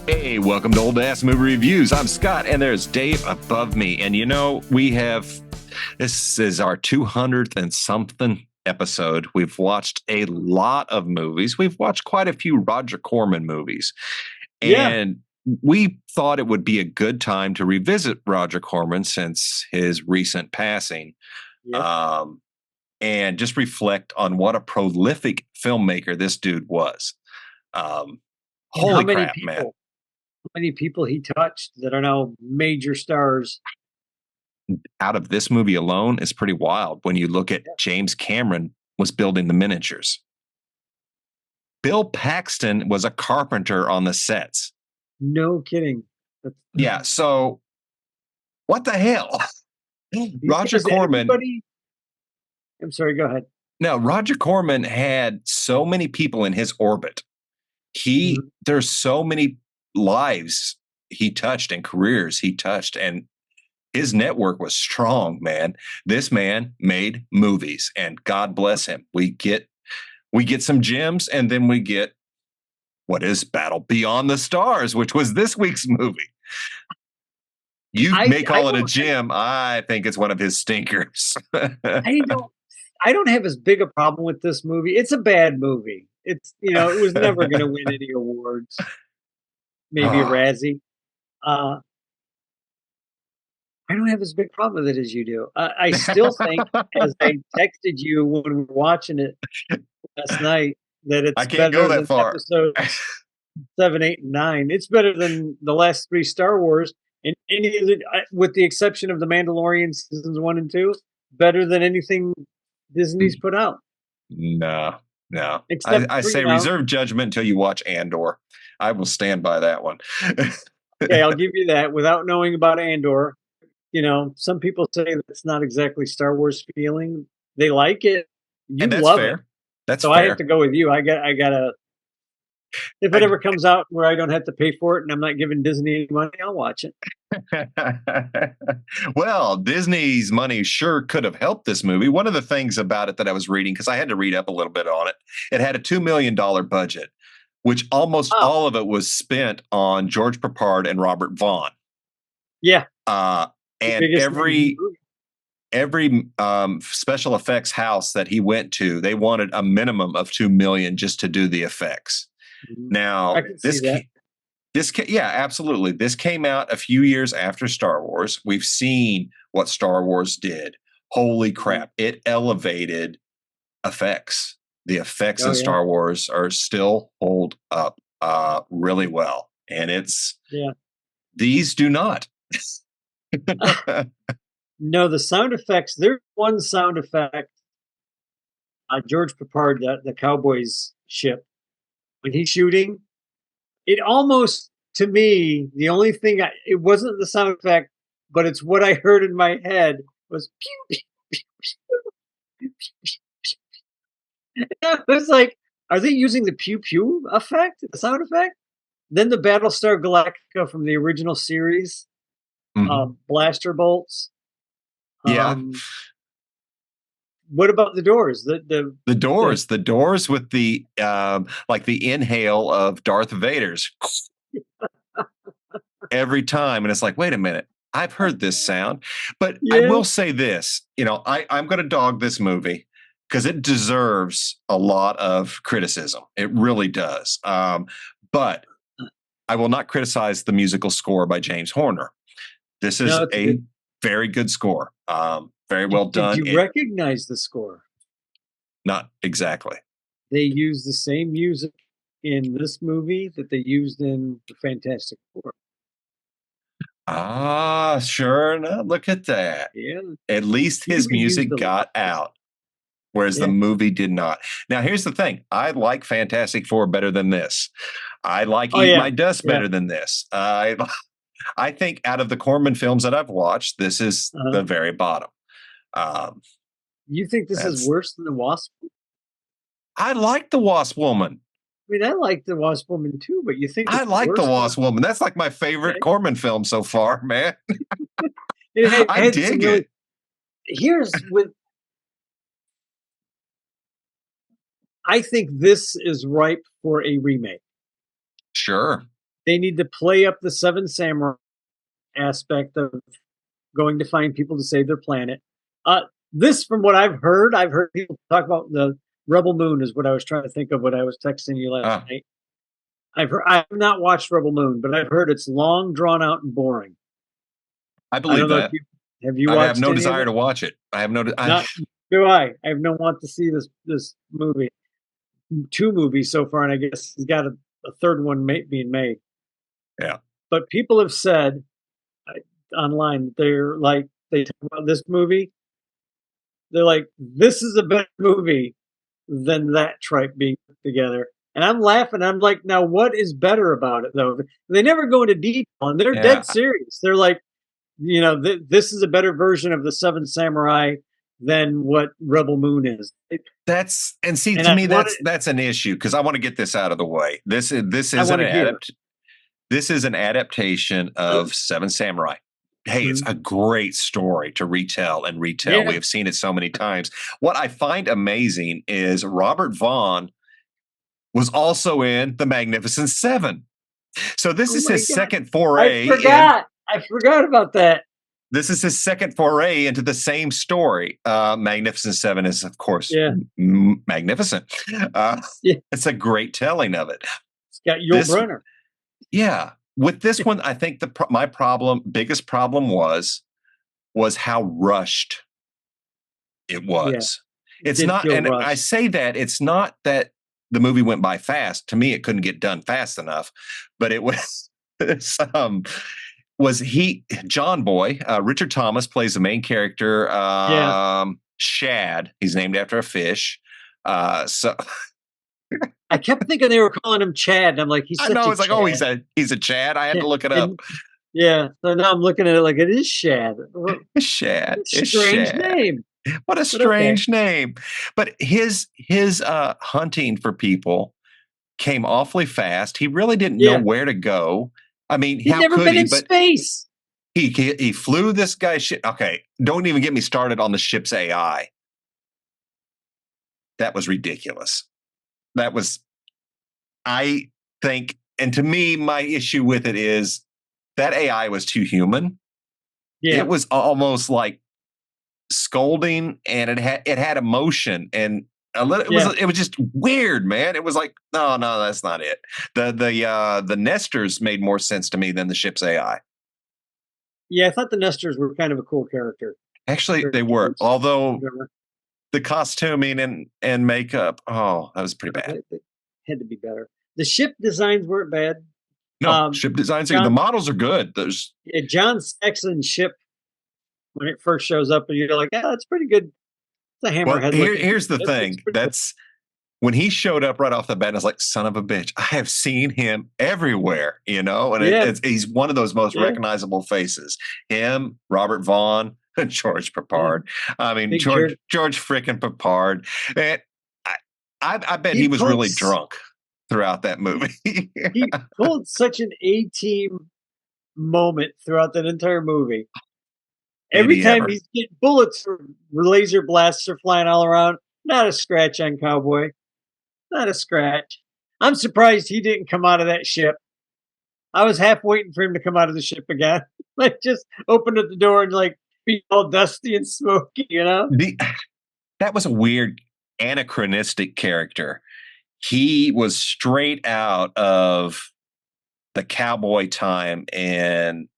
Hey, welcome to Old Ass Movie Reviews. I'm Scott, and there's Dave above me. And this is our 200th and something episode. We've watched a lot of movies. We've watched quite a few Roger Corman movies. Yeah, And we thought it would be a good time to revisit Roger Corman since his recent passing. yeah. Um, and just reflect on what a prolific filmmaker this dude was. Um, And Holy crap, man. how many people he touched that are now major stars. Out of this movie alone is pretty wild when you look at Yeah. James Cameron was building the miniatures. Bill Paxton was a carpenter on the sets. No kidding. Yeah, so what the hell? These Roger guys, Corman. I'm sorry, go ahead. Now, Roger Corman had so many people in his orbit. Mhm. There's so many lives he touched and careers he touched, and his network was strong, man. This man made movies, and God bless him. We get some gems, and then we get what is Battle Beyond the Stars, which was this week's movie. You I may call it a gem. I think it's one of his stinkers. I don't I don't have as big a problem with this movie. It's a bad movie. It was never gonna win any awards, maybe a Ah, Razzie. Uh, I don't have as big problem with it as you do. I still think, as I texted you when we were watching it last night, that I it's can't go better that than far. episodes 7, 8, and 9. It's better than the last 3 Star Wars, and any of with the exception of The Mandalorian seasons 1 and 2, better than anything Disney's put out. No, no. I, Except I for, say reserve judgment until you watch Andor. I will stand by that one. okay, I'll give you that without knowing about Andor. Some people say that's not exactly Star Wars feeling. They like it. You And that's love it. fair. That's So I have fair. to go with you. I gotta, if it I, ever comes out where I don't have to pay for it and I'm not giving Disney any money, I'll watch it. well, Disney's money sure could have helped this movie. One of the things about it that I was reading, because I had to read up a little bit on it, it had a $2 million budget, which almost Oh, all of it was spent on George Peppard and Robert Vaughn. yeah. Uh, The and biggest names in the movie. every special effects house that he went to, they wanted a minimum of 2 million just to do the effects. Mhm. I Now, can see that. yeah, absolutely. This came out a few years after Star Wars. We've seen what Star Wars did. Holy Mhm. crap. It elevated effects. The effects Oh, in yeah. Star Wars are still hold up really well. And Yeah. these do not. No, the sound effects, there's one sound effect, George Peppard, the Cowboys ship, when he's shooting, it almost, to me, the only thing it wasn't the sound effect, but it's what I heard in my head was pew, pew, pew, pew. I was like, are they using the pew pew effect, the sound effect? Then the Battlestar Galactica from the original series, Mhm. blaster bolts. Yeah. Um, what about the doors? The doors with the like the inhale of Darth Vader's every time, and it's like, wait a minute, I've heard this sound. But I Yeah. will say this, I'm going to dog this movie because it deserves a lot of criticism. It really does. But I will not criticize the musical score by James Horner. This is No, it's a a good. very good score. Very well Did done. you recognize the score? Not exactly. They used the same music in this movie that they used in the Fantastic Four. Ah, sure enough. Look at that. Yeah, At least he his reused music a lot got of this. out, whereas the Yeah. movie did not. Now, here's the thing. I like Fantastic Four better than this. I like Oh Eat yeah, My Dust yeah. better than this. I think out of the Corman films that I've watched, this is Uh-huh. the very bottom. Um, You think this is that's worse than the Wasp? I like the Wasp Woman. I mean, I like the Wasp Woman too, but you think I it's like the worse than? Wasp Woman. That's like my favorite Okay. Corman film so far, man. It I had some dig really. it. Here's with. I think this is ripe for a remake. Sure. they need to play up the Seven Samurai aspect of going to find people to save their planet. Uh, this, from what I've heard people talk about the Rebel Moon is what I was trying to think of when I was texting you last Ah, night. I've not watched Rebel Moon, but I've heard it's long, drawn out, and boring. I I believe don't know if that. you have you I have watched no any of desire it. to watch it. I have no. Not do I. I have no want to see this movie. Two movies so far, and I guess he's got a third one being made. Yeah. But people have said online they're like they talk about this movie. They're like, this is a better movie than that tripe being put together. And I'm laughing. I'm like, now what is better about it though? They never go into detail, and they're Yeah. dead serious. They're like, this is a better version of the Seven Samurai than what Rebel Moon is. That's and see And to I me want that's an issue because I want to get this out of the way. This I isn't want an to hear. this is an adaptation of Seven Samurai. Hey, it's Mhm. a great story to retell and retell. We Yeah. have seen it so many times. What I find amazing is Robert Vaughn was also in The Magnificent Seven. So this Oh is my his god. second foray in I forgot about that. this is his second foray into the same story. Magnificent Seven is, of course, Yeah. magnificent. Uh, Yeah. it's a great telling of it. It's got Yul This, Brynner. yeah, with this one, I think my biggest problem was how rushed it Yeah. was. It It's did not, feel and I rushed. say that it's not that the movie went by fast. To me, it couldn't get done fast enough, but it was. um, was he John Boy? Richard Thomas plays the main character. Yeah. Shad. He's named after a fish. So I kept thinking they were calling him Chad. And I'm like, he's I such know a it's like, oh, Chad. he's a Chad. I had Yeah. to look it up. And yeah. So now I'm looking at it like it is Shad. What Shad. a It's strange Shad. name. What a But okay. strange name. But his hunting for people came awfully fast. He really didn't know Yeah. where to go. I mean, He'd how never could been he? in But space. he flew this guy's ship. Okay, don't even get me started on the ship's AI. That was ridiculous. That was, I think, and to me, my issue with it is that AI was too human. It Yeah. was almost like scolding, and it had emotion, and Yeah. it was just weird, man. It was like, no, that's not it. The Nestors made more sense to me than the ship's AI. Yeah. I thought the Nestors were kind of a cool character. Actually, they were. Characters. Although Whatever. the costuming and makeup, oh, that was pretty bad. They had to be better. The ship designs weren't bad. No, ship designs are the John models are good. There's John Saxon's ship when it first shows up, and you're like, yeah, that's pretty good. It's a well, hammerhead looking. here's the It looks thing. pretty good. That's when he showed up right off the bat. I was like, son of a bitch! I have seen him everywhere, and Yeah. he's one of those most Yeah. recognizable faces. Him, Robert Vaughn, George Yeah. Papard. I mean, Big George jerk. George frickin' Papard. And I bet he He was pulled really drunk throughout that movie. he pulled such an A-team moment throughout that entire movie. Did Every he time ever? he's getting bullets or laser blasts are flying all around, not a scratch on Cowboy. Not a scratch. I'm surprised he didn't come out of that ship. I was half waiting for him to come out of the ship again. Like just open up the door and like be all dusty and smoky. That was a weird anachronistic character. He was straight out of the cowboy time in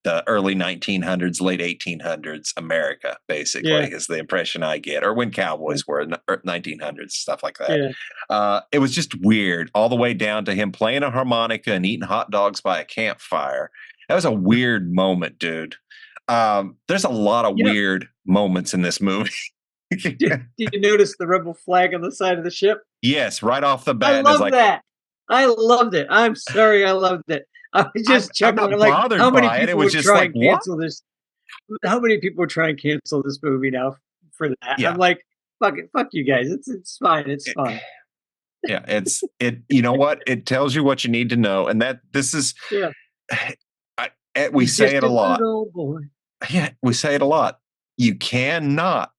the early 1900s, late 1800s America, Yeah, basically, is the impression I get, or when yeah, cowboys were in the 1900s, stuff like that. yeah. It was just weird, all the way down to him playing a harmonica and eating hot dogs by a campfire. That was a weird moment, dude. There's a lot of You know, weird moments in this movie. did you notice the rebel flag on the side of the ship? Yes, right off the I bat, and it's love like, that. I loved it. I'm sorry, I loved it. I was I'm just I'm chuckling. I'm not like, how bothered many by it. It people was would just try like, and what? cancel this? How many people would try and cancel this movie now for that? I'm Yeah. like, fuck it, fuck you guys. It's fine. It's fine. Yeah, you know what? It tells you what you need to know. And that this is, Yeah, we he's say just it a a lot. little boy. Yeah, we say it a lot. You cannot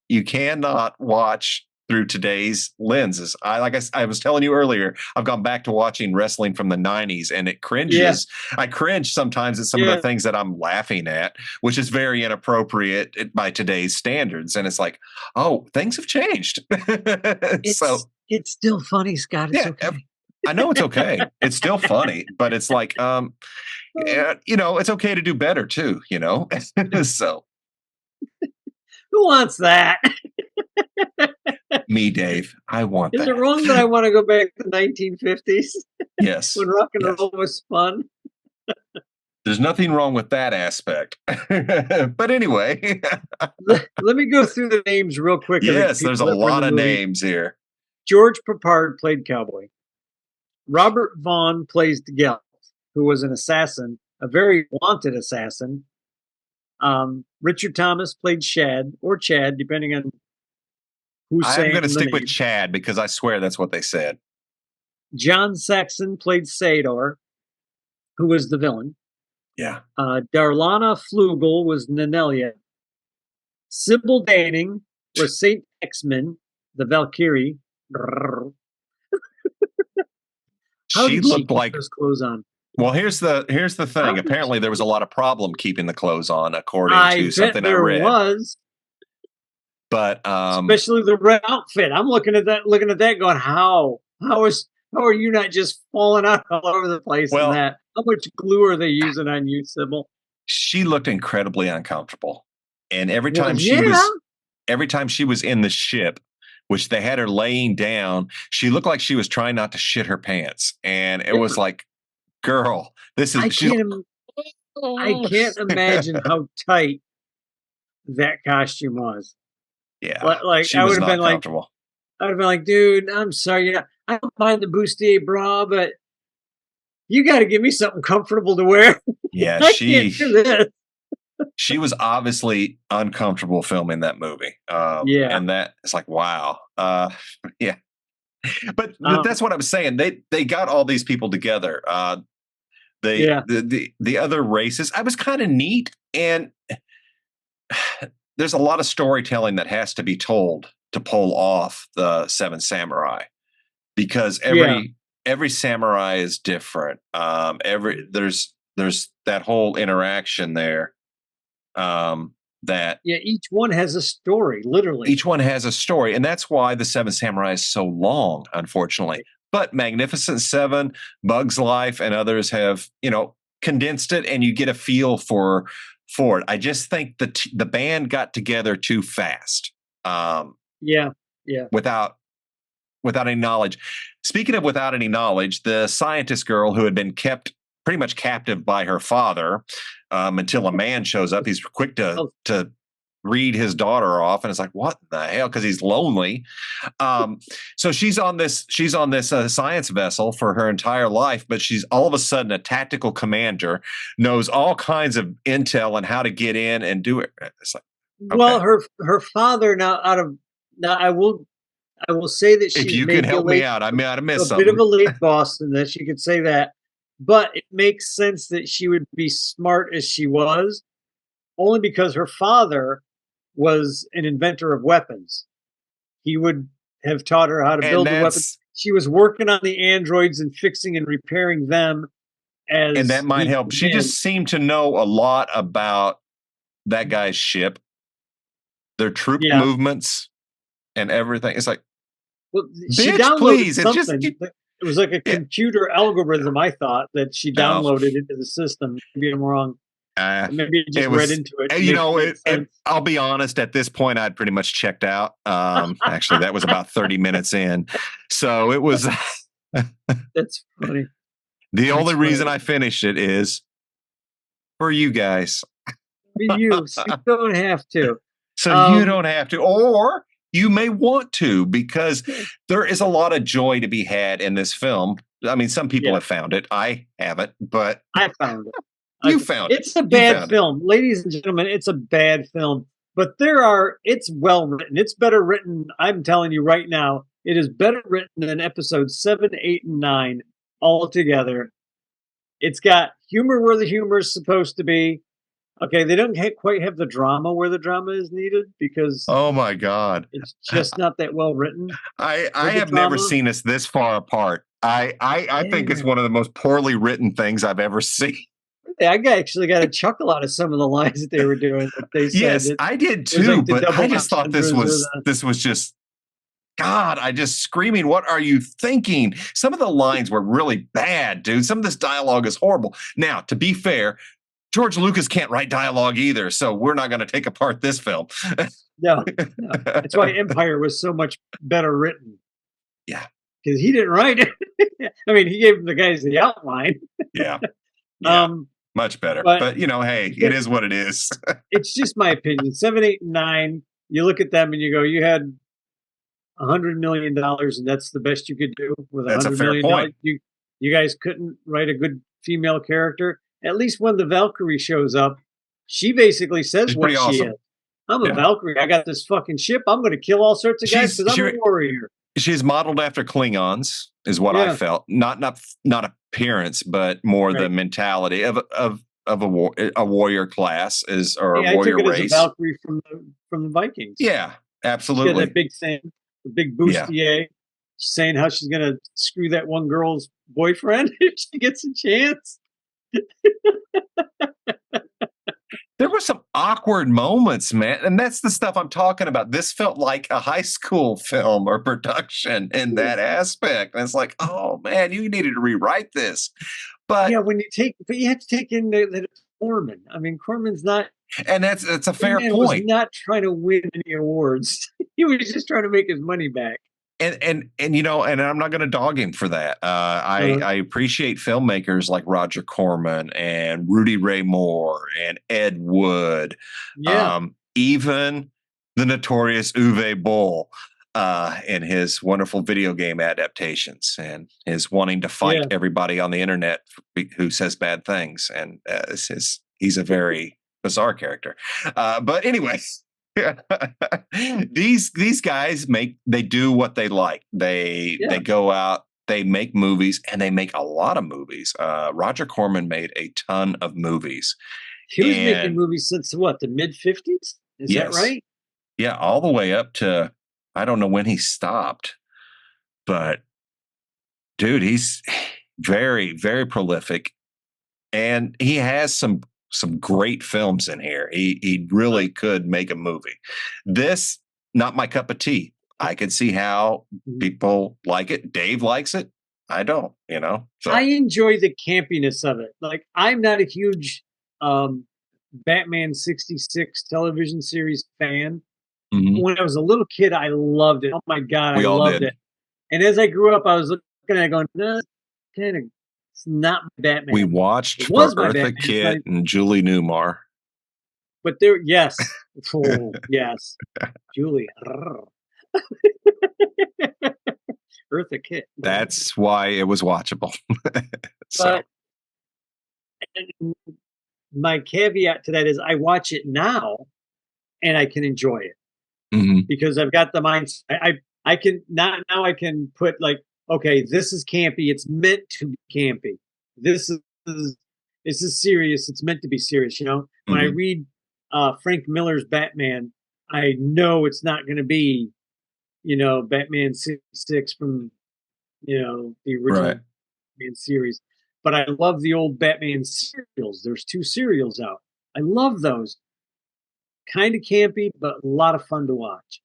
watch through today's lenses. I was telling you earlier, I've gone back to watching wrestling from the 90s and it Yeah, cringes. I cringe sometimes at some of the yeah. things that I'm laughing at, which is very inappropriate by today's standards. And it's like, oh, things have changed. So It's still funny, Scott. It's yeah, okay. I know it's okay. It's still funny, but it's like, it's okay to do better too, So Who wants that? me, Dave, I want Is it that. wrong that I want to go back to the 1950s Yes. when rock and Yes. roll was fun? There's nothing wrong with that aspect. But anyway, Let me go through the names real quick of the yes, there's a people that were in lot the of movie. names here. George Peppard played Cowboy. Robert Vaughn plays Gelf, who was an assassin, a very wanted assassin. Richard Thomas played Shad, or Chad, depending on who's I'm saying going to the stick with name. Chad because I swear that's what they said. John Saxon played Sador, who was the villain. Yeah. Darlana Flugel was Nanelia. Sybil Danning was Saint Exmin, the Valkyrie. How She did she looked keep like, those clothes on? well, here's the How thing. did she Apparently there was a keep? lot of problem keeping the clothes on, according I to bet something I there read. was, But especially the red outfit. I'm looking at that, going, how are you not just falling out all over the place in well, that? How much glue are they using on you, Sybil? she looked incredibly uncomfortable. And Well, yeah, every time she was in the ship, which they had her laying down, she looked like she was trying not to shit her pants. And it was yeah. like, girl, this is I she's can't. I can't imagine how tight that costume was. yeah, Like she was not comfortable. I would have been like, dude, I'm sorry, I don't mind the bustier bra, but you got to give me something comfortable to wear. Yeah, I can't do this. she was obviously uncomfortable filming that movie. Yeah. And that it's like, wow. Yeah. But Um, that's what I was saying. They got all these people together. yeah. The other races. I was kind of neat, and there's a lot of storytelling that has to be told to pull off the Seven Samurai because Yeah. every samurai is different. There's that whole interaction there. That Yeah. Each one has a story, literally. each one has a story, and that's why the Seven Samurai is so long, unfortunately. But Magnificent Seven, Bug's Life, and others have condensed it, and you get a feel for it. I just think the band got together too fast, Yeah. Yeah. without any knowledge. Speaking of without any knowledge, the scientist girl who had been kept pretty much captive by her father until a man shows up. He's quick Oh, to read his daughter off, and it's like, what the hell? Because he's lonely. So she's on this science vessel for her entire life, but she's all of a sudden a tactical commander, knows all kinds of intel on how to get in and do it. It's like, well, okay, her father now I will say that if she's you can maybe help me out, I might have a missed bit of something. a late Boston that she could say that, but it makes sense that she would be smart as she was, only because her father was an inventor of weapons. He would have taught her how to And build the weapons. that's She was working on the androids and fixing and repairing them and that as might he help. came She in. just seemed to know a lot about that guy's ship, their troop Yeah. movements, and everything. It's like, Well, she bitch, downloaded please. It's just something. It was like a yeah. computer algorithm, I thought, that she No, downloaded into the system. Maybe I'm wrong. Maybe I just it read was. into it to make it make sense. I'll be honest. At this point, I'd pretty much checked out. Actually, that was about 30 minutes in, so it was. That's funny. The That's only reason funny. I finished it is for you guys, So you don't have to. so you Um, don't have to, or you may want to, because there is a lot of joy to be had in this film. I mean, some people yeah, have found it. I haven't, but I found it. you found it. It's a You bad found it. film, ladies and gentlemen. It's a bad film, but it's well written. It's better written. I'm telling you right now, it is better written than episodes 7, 8, and 9 all together. It's got humor where the humor is supposed to be. Okay, they don't quite have the drama where the drama is needed because Oh my God. it's just not that well written I for the have never drama. seen us this far apart. I think it's Yeah. one of the most poorly written things I've ever seen. Actually got a chuckle out of some of the lines that they were doing. Like they said Yes, that I did it was too, like the but I double just thought entendres or the this was just God, I just screaming, what are you thinking? Some of the lines were really bad, dude. Some of this dialogue is horrible. Now, to be fair, George Lucas can't write dialogue either, so we're not going to take apart this film. no, no. That's why Empire was so much better written Yeah, because he didn't write it. I mean, he gave the guys the outline. yeah, yeah. Um, Much better. but But, hey, it but is what it is. it's just my opinion. 7, 8, and 9. You look at them and you go, you had $100 million, and that's the best you could do with a That's a hundred fair million point. dollars. You guys couldn't write a good female character. At least when the Valkyrie shows up, she basically says She's pretty what she awesome. is. I'm a Yeah. Valkyrie. I got this fucking ship. I'm going to kill all sorts of guys because I'm a warrior. She's modeled after Klingons, is what I Yeah, felt. Not appearance, but more the right. mentality of a warrior class is or a Yeah, I took warrior it as a race. Valkyrie from the Vikings. Yeah, She had that absolutely. big thing, the big Yeah. bustier, saying how she's going to screw that one girl's boyfriend if she gets a chance. There were some awkward moments, man. And that's the stuff I'm talking about. This felt like a high school film or production in that aspect. And it's like, oh man, you needed to rewrite this. But Yeah, but you have to take in that it's Corman. I mean, Corman's not. and that's a fair Man was point. not trying to win any awards. He was just trying to make his money back. And and I'm not going to dog him for that. Uh, I appreciate filmmakers like Roger Corman and Rudy Ray Moore and Ed Wood, yeah, even the notorious Uwe Boll in his wonderful video game adaptations and his wanting to fight yeah. everybody on the internet who says bad things. And he's a very bizarre character. But anyway, these guys they do what they like. They Yeah. go out, they make movies, and they make a lot of movies. Roger Corman made a ton of movies, He was making and movies since what, the mid-50s? Is that yes, right? yeah, all the way up to I don't know when he stopped, but dude, he's very very prolific, and he has some great films in here. He Uh, really could make a movie. This not my cup of tea. I could see how people like it. Dave likes it. I don't, I So enjoy the campiness of it. Like, I'm not a huge um, Batman 66 television series fan. mhm. When I was a little kid, I loved it. Oh my God, I We all loved did. it. And as I grew up, I was looking at it going, no, kind of, it's not my We Batman. watched It for was my Eartha Batman, Kitt and Julie Newmar. but there, yes, oh yes, Julie, Eartha Kitt. That's why it was watchable. So But my caveat to that is, I watch it now and I can enjoy it mhm, because I've got the mindset. I can not now. I can put like, okay, this is campy. It's meant to be campy. This is this is serious. It's meant to be serious. When I mhm. read Frank Miller's Batman, I know it's not going to be Batman 66 from the Right. original Batman series. But I love the old Batman serials. There's 2 serials out. I love those. Kind of campy, but a lot of fun to watch.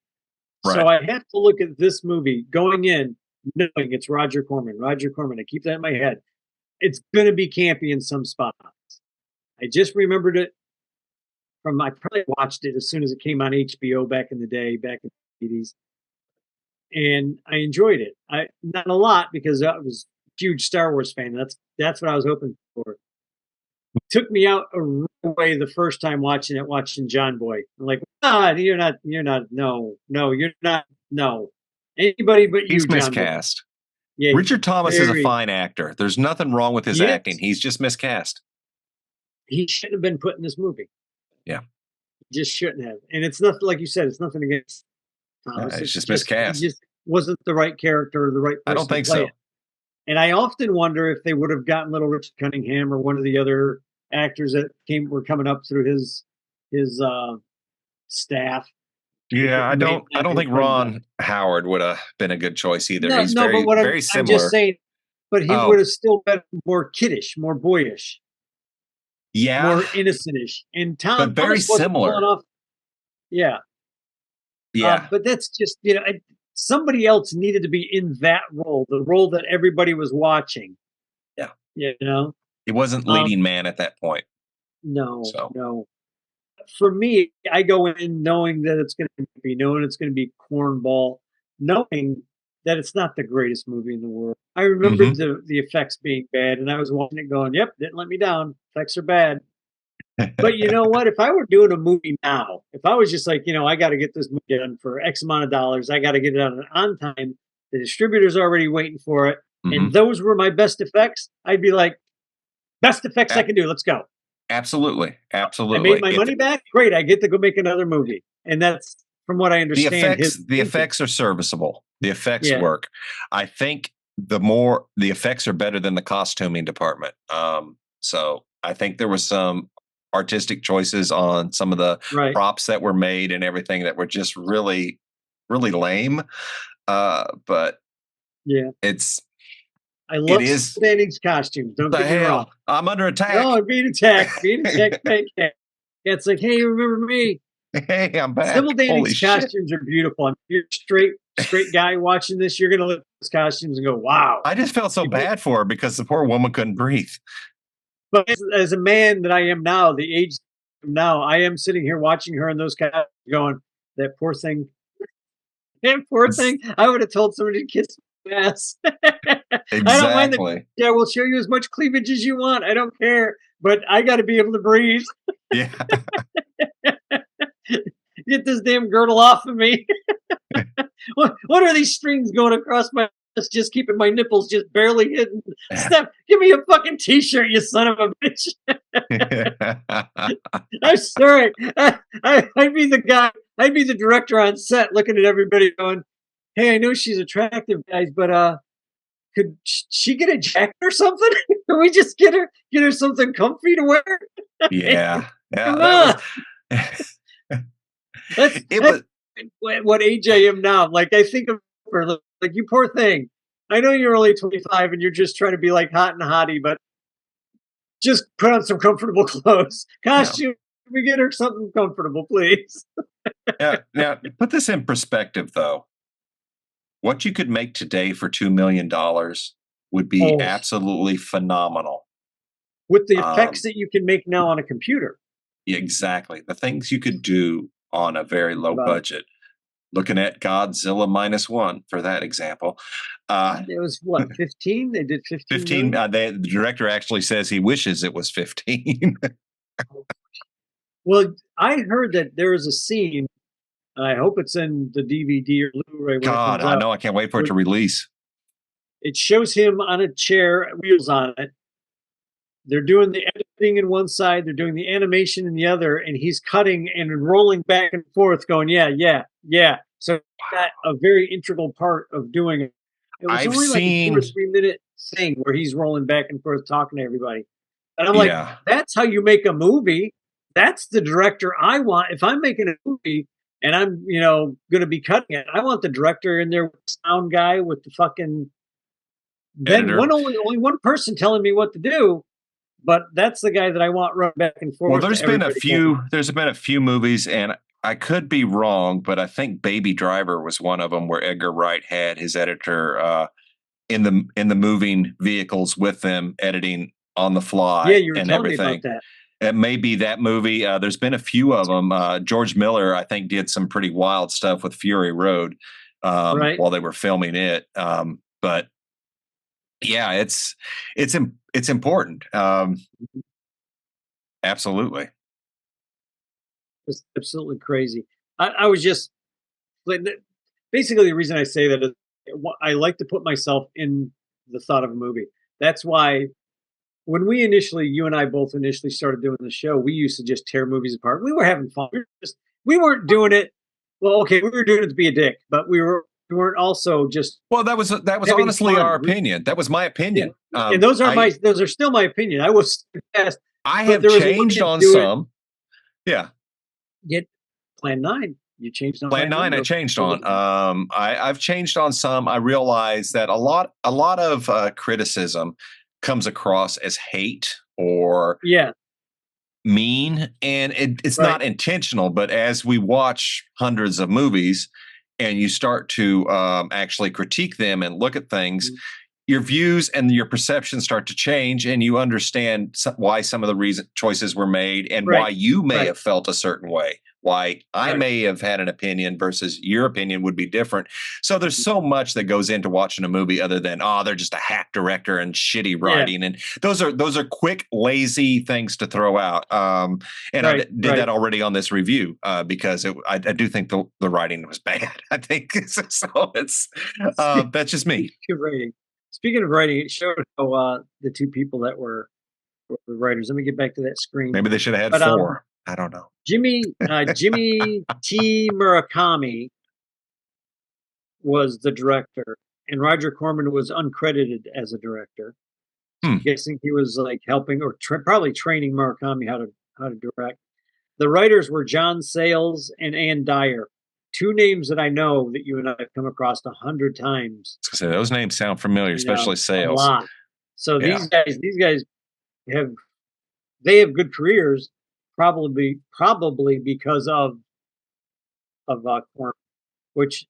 So Right. I have to look at this movie going in, knowing it's Roger Corman. Roger Corman. I keep that in my head. It's going to be campy in some spots. I just remembered it I probably watched it as soon as it came on HBO back in the day, back in the 80s. And I enjoyed it. Not a lot because I was a huge Star Wars fan. That's what I was hoping for. It took me out a real way the first time watching John Boy. I'm like, you're not, no, you're not, no. Anybody but you, He's John Boy. miscast. Yeah, Richard Thomas is a very. fine actor. There's nothing wrong with his acting. Yes, He's just miscast. he shouldn't have been put in this movie. Yeah. He just shouldn't have. And it's nothing, like you said, it's nothing against Thomas. It's It's just just he miscast. just wasn't the right character or the right I don't person to think play so. it. And I often wonder if they would have gotten little Richard Cunningham or one of the other actors that were coming up through his staff. Yeah, I May don't I not don't be think quite as Ron Howard would have been a good choice either. no, He's no. But very what very I'm just similar. saying. But he would Oh, have still been more kiddish, more boyish, yeah, more innocentish. And but very Thomas wasn't pulling similar. off. Yeah, Yeah. but that's just somebody else needed to be in that role, the role that everybody was watching. Yeah. You know, He wasn't um, leading man at that point. no, So, no. For me, I go in knowing that it's going to be, knowing it's going to be cornball, knowing that it's not the greatest movie in the world. I remembered mhm. the effects being bad, and I was watching it going, "Yep, didn't let me down. Effects are bad." But you know what? If I were doing a movie now, if I was just like, I got to get this movie done for X amount of dollars, I got to get it on time. The distributor's already waiting for it, and Mhm. those were my best effects. I'd be like, best effects I A can do. Let's go. absolutely, I made absolutely. my If money back. Great. I get to go make another movie. And that's from what I understand his the thinking. effects are serviceable. The effects Yeah. work. I think the effects are better than the costuming department. So I think there was some artistic choices on some of the Right. props that were made and everything that were just really, really lame. But Yeah. it's I it love is Standing's costumes. Don't the get me wrong. hell. I'm under attack. No, I'm being attacked. Being attacked. Yeah, it's like, hey, remember me? Hey, I'm Sybil back. Holy Danning's shit. costumes are beautiful. If you're a straight guy watching this, you're gonna look at his costumes and go, wow. I just felt so bad for her because the poor woman couldn't breathe. But as a man that I am now, the age now, I am sitting here watching her in those costumes going, that poor thing. That poor thing. I would have told somebody to kiss my ass. I don't mind that. Exactly. Yeah, we'll show you as much cleavage as you want. I don't care. But I got to be able to breathe. Yeah. Get this damn girdle off of me. What are these strings going across my chest, just keeping my nipples just barely hidden? Steph, give me a fucking t-shirt, you son of a bitch. I'm sorry. I'd be the guy. I'd be the director on set, looking at everybody, going, "Hey, I know she's attractive, guys, but could she get a jacket or something? Can we just get her something comfy to wear? Yeah. Yeah. Come That on." was it That's was what age I am now. Like, I think of her like, you poor thing. I know you're only 25 and you're just trying to be like hot and hottie, but just put on some comfortable clothes. yeah. Costume, we get her something comfortable, please. Yeah. Now put this in perspective though. What you could make today for $2 million would be Oh, absolutely phenomenal. with the effects Um, that you can make now on a computer. exactly. The things you could do on a very low About budget. Looking at Godzilla -1 for that example. it was what, 15? They did 15 15, million. the director actually says he wishes it was 15. Well, I heard that there is a scene, and I hope it's in the DVD or Blu-ray when it God, comes I out, know. I can't wait for it where to release. it shows him on a chair, wheels on it. They're doing the editing in one side, they're doing the animation in the other, and he's cutting and rolling back and forth, going, yeah, yeah, yeah. So that a very integral part of doing it. It was I've only like a 2 or 3 minute thing where he's rolling back and forth talking to everybody. And I'm like, Yeah, that's how you make a movie. That's the director I want. If I'm making a movie and I'm, going to be cutting it, I want the director in there with the sound guy with the fucking, then editor. only one person telling me what to do, but that's the guy that I want running back and Well, forth to everybody going, there's been a few movies, and I could be wrong, but I think Baby Driver was one of them where Edgar Wright had his editor in the moving vehicles with them, editing on the yeah, fly you were and telling me about everything. that. It may be that movie. There's been a few of them. George Miller, I think, did some pretty wild stuff with Fury Road Right. while they were filming it. But yeah, it's important. Absolutely. It's absolutely crazy. I was just like, basically the reason I say that is I like to put myself in the thought of a movie. That's why when you and I both initially started doing the show, we used to just tear movies apart. We were having fun. We weren't doing it. Well, okay, we were doing it to be a dick, but we weren't also just Well, that was having honestly fun. our opinion. That was my Yeah. opinion. And those are still my opinion. I was fast. I But have there was a way changed to on do it. some. Yeah. Get Plan 9. You changed on Plan Plan 9. nine, I Or, changed on. I've changed on some. I realize that a lot of criticism comes across as hate or yeah, mean, and it's right. not intentional. But as we watch hundreds of movies, and you start to actually critique them and look at things, Mhm. your views and your perceptions start to change, and you understand why some of the reason choices were made and why Right, you may right, have felt a certain way, why I right. may have had an opinion versus your opinion would be different. So there's Mhm. so much that goes into watching a movie other than, oh, they're just a hack director and shitty Yeah, writing, and those are quick lazy things to throw out. And I right, did right. that already on this review because I do think the writing was bad. I think so. It's that's just me. Speaking of writing, it showed how the two people that were the writers. Let me get back to that screen. Maybe they should have had But four. I don't know. Jimmy T. Murakami was the director, and Roger Corman was uncredited as a director. Hmm. I'm guessing he was like helping or probably training Murakami how to direct. The writers were John Sayles and Ann Dyer, two names that I know that you and I have come across 100 times. So those names sound familiar, You know, especially a sales. lot. So Yeah. these guys have they have good careers, probably because of Corman, which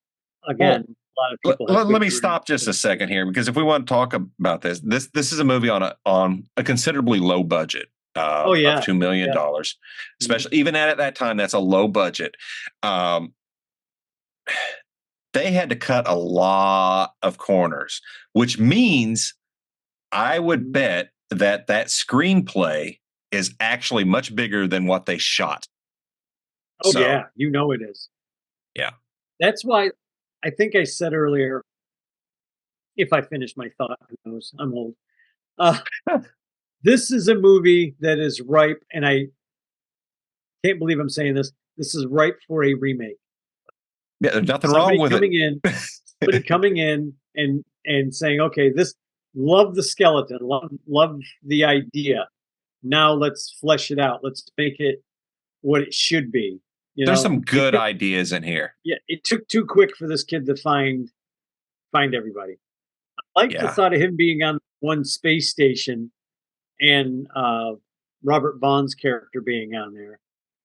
again, Well, a lot of people have let good me careers. stop just a second here because if we want to talk about this is a movie on a considerably low budget Oh of yeah, yeah. $2 million, Mhm. especially even at that time. That's a low budget. Um, they had to cut a lot of corners, which means I would Mhm. bet that that screenplay is actually much bigger than what they shot. Oh So yeah, you know it is. yeah, That's why I think I said earlier, if I finish my thought, who knows? I'm old. Uh, this is a movie that is ripe, and I can't believe I'm saying this. This is ripe for a remake. yeah. There's nothing wrong Somebody with it. coming in, somebody coming in and saying, okay, this love the skeleton, love the idea. Now let's flesh it out. Let's make it what it should be. You There's know, some good ideas in here. yeah, it took too quick for this kid to find everybody. I like the Yeah. thought of him being on one space station and Robert Vaughn's character being on there.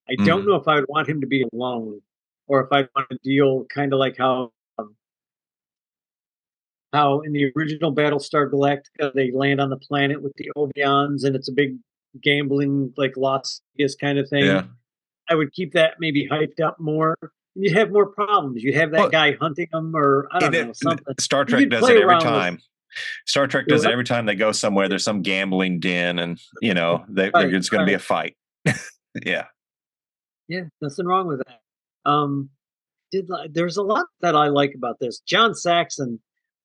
I don't Mhm. know if I would want him to be alone, or if I'd want to deal kind of like how in the original Battlestar Galactica they land on the planet with the Obions and it's a big gambling like Las Vegas kind of thing. Yeah. I would keep that maybe hyped up more. And you'd have more problems. You'd have that Well, guy hunting them, or I don't and know, something. Star You Trek could does play it every around with time. Star Trek do does it it. every time they go somewhere. There's some gambling den, and Right, there's going to be right. a fight. Yeah. Yeah, nothing wrong with that. Um, there's a lot that I like about this. John Saxon,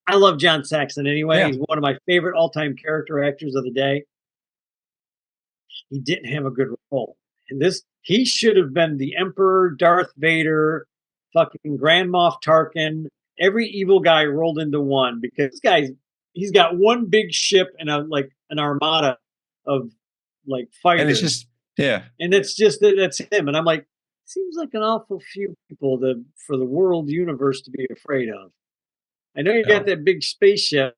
I love John Saxon anyway. Yeah. He's one of my favorite all-time character actors of the day. He didn't have a good role. And this he should have been the Emperor, Darth Vader, fucking Grand Moff Tarkin, every evil guy rolled into one because this guy's he's got one big ship and a like an armada of like And it's fighters. just yeah. And it's just that's him. And I'm like, seems like an awful few people for the world universe to be afraid of. I know you got No. that big spaceship.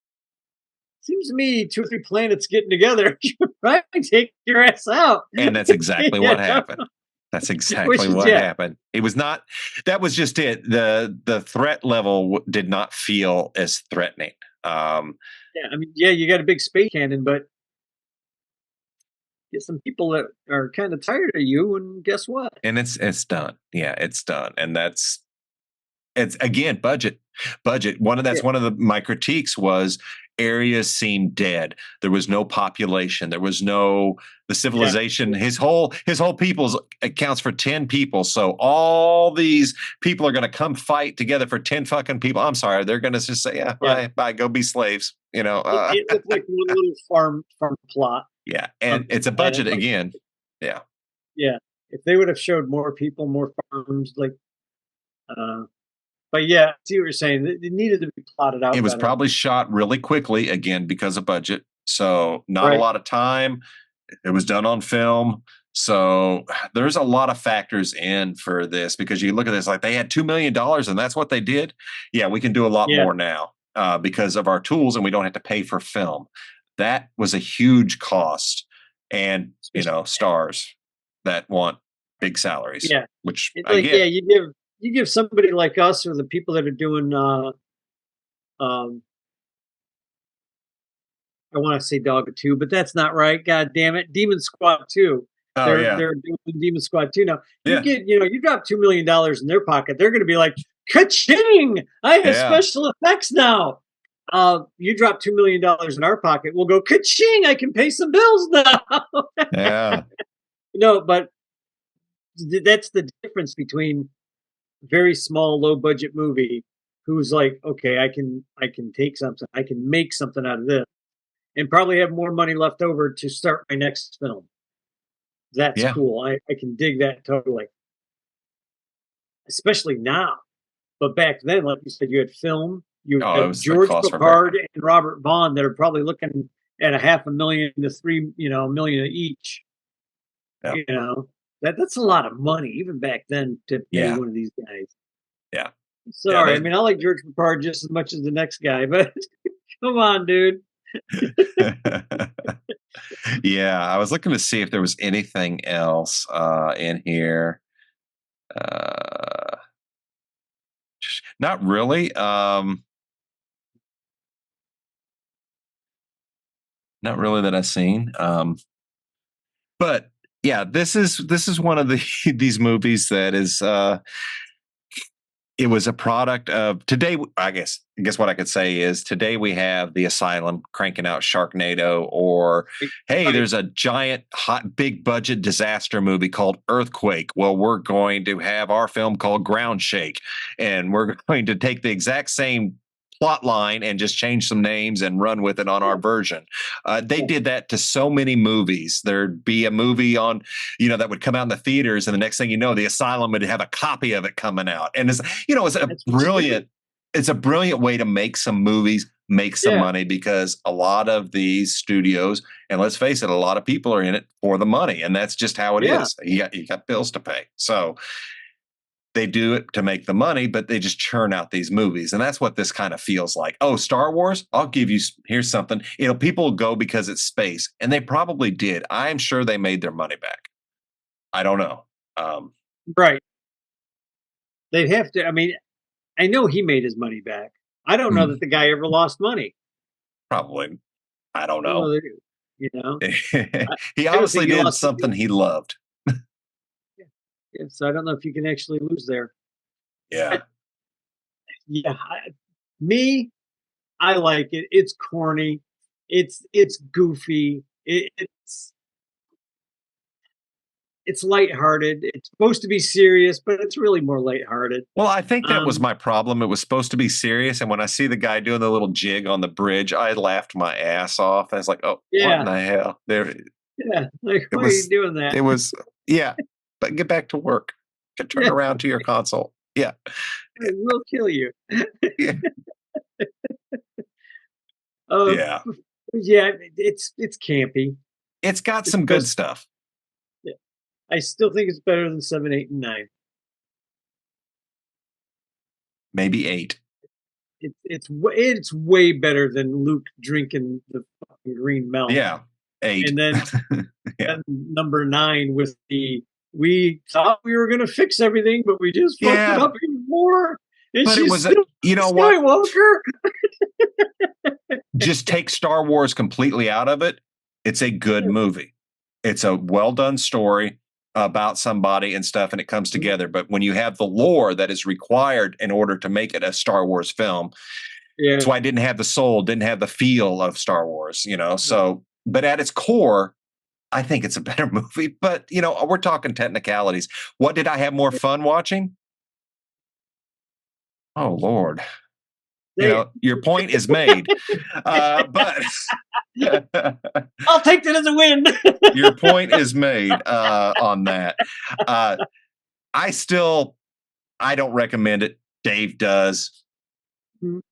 Seems to me 2 or 3 planets getting together, right? Take your ass out. And that's exactly You what know? happened. That's exactly Which is what yeah, happened. It was not. That was just it. The threat level did not feel as threatening. Um, yeah. I mean, yeah, you got a big space cannon, but get some people that are kind of tired of you, and guess what? and it's done. Yeah, it's done. And it's again budget. Yeah, One of my critiques was areas seemed dead. There was no population. There was no the yeah, civilization. His whole people's accounts for 10 people. So all these people are going to come fight together for 10 fucking people. I'm sorry, they're going to just say, yeah, yeah. bye, go be slaves. It looked like one little farm plot Yeah, on and the it's a planet. budget Like, again. Yeah, yeah, if they would have showed more people, more farms, like, uh, but yeah, I see what you're saying. It needed to be plotted it out was better. probably shot really quickly again because of budget. So not a Right. lot of time. It was done on film. So there's a lot of factors in for this because you look at this like they had $2 million and that's what they did. Yeah, we can do a lot Yeah, more now because of our tools and we don't have to pay for film. That was a huge cost. And, especially, stars that want big salaries, yeah. which It's I like, yeah, get. you give somebody like us or the people that are doing um I want to say Dog 2, but that's not right. God damn it. Demon Squad 2. Oh, They're yeah. they're doing Demon Squad 2 now. You Yeah. get, you drop $2 million in their pocket, they're gonna be like, ka-ching! I have Yeah. special effects now. You drop $2 million in our pocket, we'll go ka-ching, I can pay some bills now. Yeah. No, but that's the difference between very small, low budget movie who's like, okay, I can take something, I can make something out of this and probably have more money left over to start my next film. That's Yeah. cool. I can dig that totally, especially now. But back then, like you said, you had film, you Oh, it had was the George cost for great. Papard and Robert Vaughn that are probably looking at a half a million to three, million each. Yeah. You know, that's a lot of money even back then to pay Yeah. one of these guys. Yeah. Yeah. Sorry, I mean I like George Papard just as much as the next guy, but come on, dude. Yeah, I was looking to see if there was anything else in here. Uh, Not really. Not really that I've seen. But yeah, this is one of the these movies that is it was a product of today. I guess what I could say is today we have the Asylum cranking out Sharknado, or hey, Right. there's a giant, hot, big budget disaster movie called Earthquake. Well, we're going to have our film called Ground Shake, and we're going to take the exact same plot line and just change some names and run with it on our version. They Yeah. did that to so many movies. There'd be a movie on, that would come out in the theaters, and the next thing you know, the Asylum would have a copy of it coming out, and it's a That's what you do. brilliant way to make some movies, make some Yeah. money, because a lot of these studios, and let's face it, a lot of people are in it for the money, and that's just how it Yeah. is. You got bills to pay, so they do it to make the money, but they just churn out these movies, and that's what this kind of feels like. Oh, Star Wars, I'll give you, here's something. People go because it's space, and they probably did. I'm sure they made their money back. I don't know. Um, Right. They'd have to. I mean, I know he made his money back. I don't know that the guy ever lost money. Probably. I don't I don't know know. that, I, He I don't obviously think he did lost. something he loved. Yeah, so I don't know if you can actually lose there. Yeah. I, yeah, me, I like it. It's corny. It's goofy. It's lighthearted. It's supposed to be serious, but it's really more lighthearted. Well, I think that was Um, my problem. It was supposed to be serious, and when I see the guy doing the little jig on the bridge, I laughed my ass off. I was like, "Oh, what in yeah, the hell?" There, yeah. Like, it why are you was. doing that? It was. Yeah, but get back to work. Get turned Yeah, around to your console. Yeah, I will kill you. yeah, Uh, yeah. yeah, it's campy. It's got It's some good best. stuff. Yeah. I still think it's better than 7, 8, and 9. Maybe 8. It's way better than Luke drinking the fucking green milk, Yeah, 8. and then Yeah, and number 9 with the we thought we were gonna fix everything, but we just fucked it yeah. up even more, and But it she's was a. still You know what? Skywalker. Just take Star Wars completely out of it. It's a good movie. It's a well done story about somebody and stuff, and it comes together. But when you have the lore that is required in order to make it a Star Wars film, Yeah, that's why I didn't have the soul, didn't have the feel of Star Wars. So, but at its core, I think it's a better movie. But, we're talking technicalities. What did I have more fun watching? Oh, Lord. they. Your point is made. But I'll take that as a win. your point is made on that. Uh, I don't recommend it. Dave does.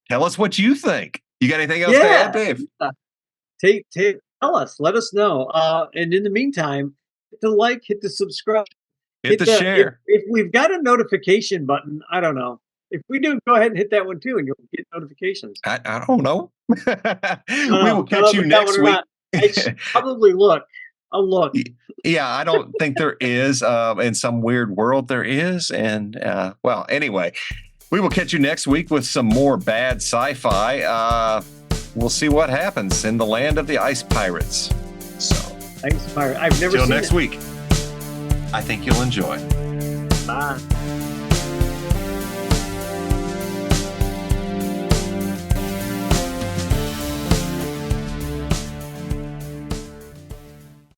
Tell us what you think. You got anything else to add, Yeah, Dave? take. tell us. Let us know. And in the meantime, hit the like, hit the subscribe, Hit the if share. we've got a notification button. I don't know. If we do, go ahead and hit that one too, and you'll get notifications. I don't know. No, We no, will I don't catch know if you we got one next or week. not. I should probably look. I'll look. Yeah, I don't think there is. In some weird world, there is. And well, anyway, we will catch you next week with some more bad sci-fi. We'll see what happens in the land of the ice pirates. So, Thanks, Pirate. I've never till seen next it. week, I think you'll enjoy. Bye.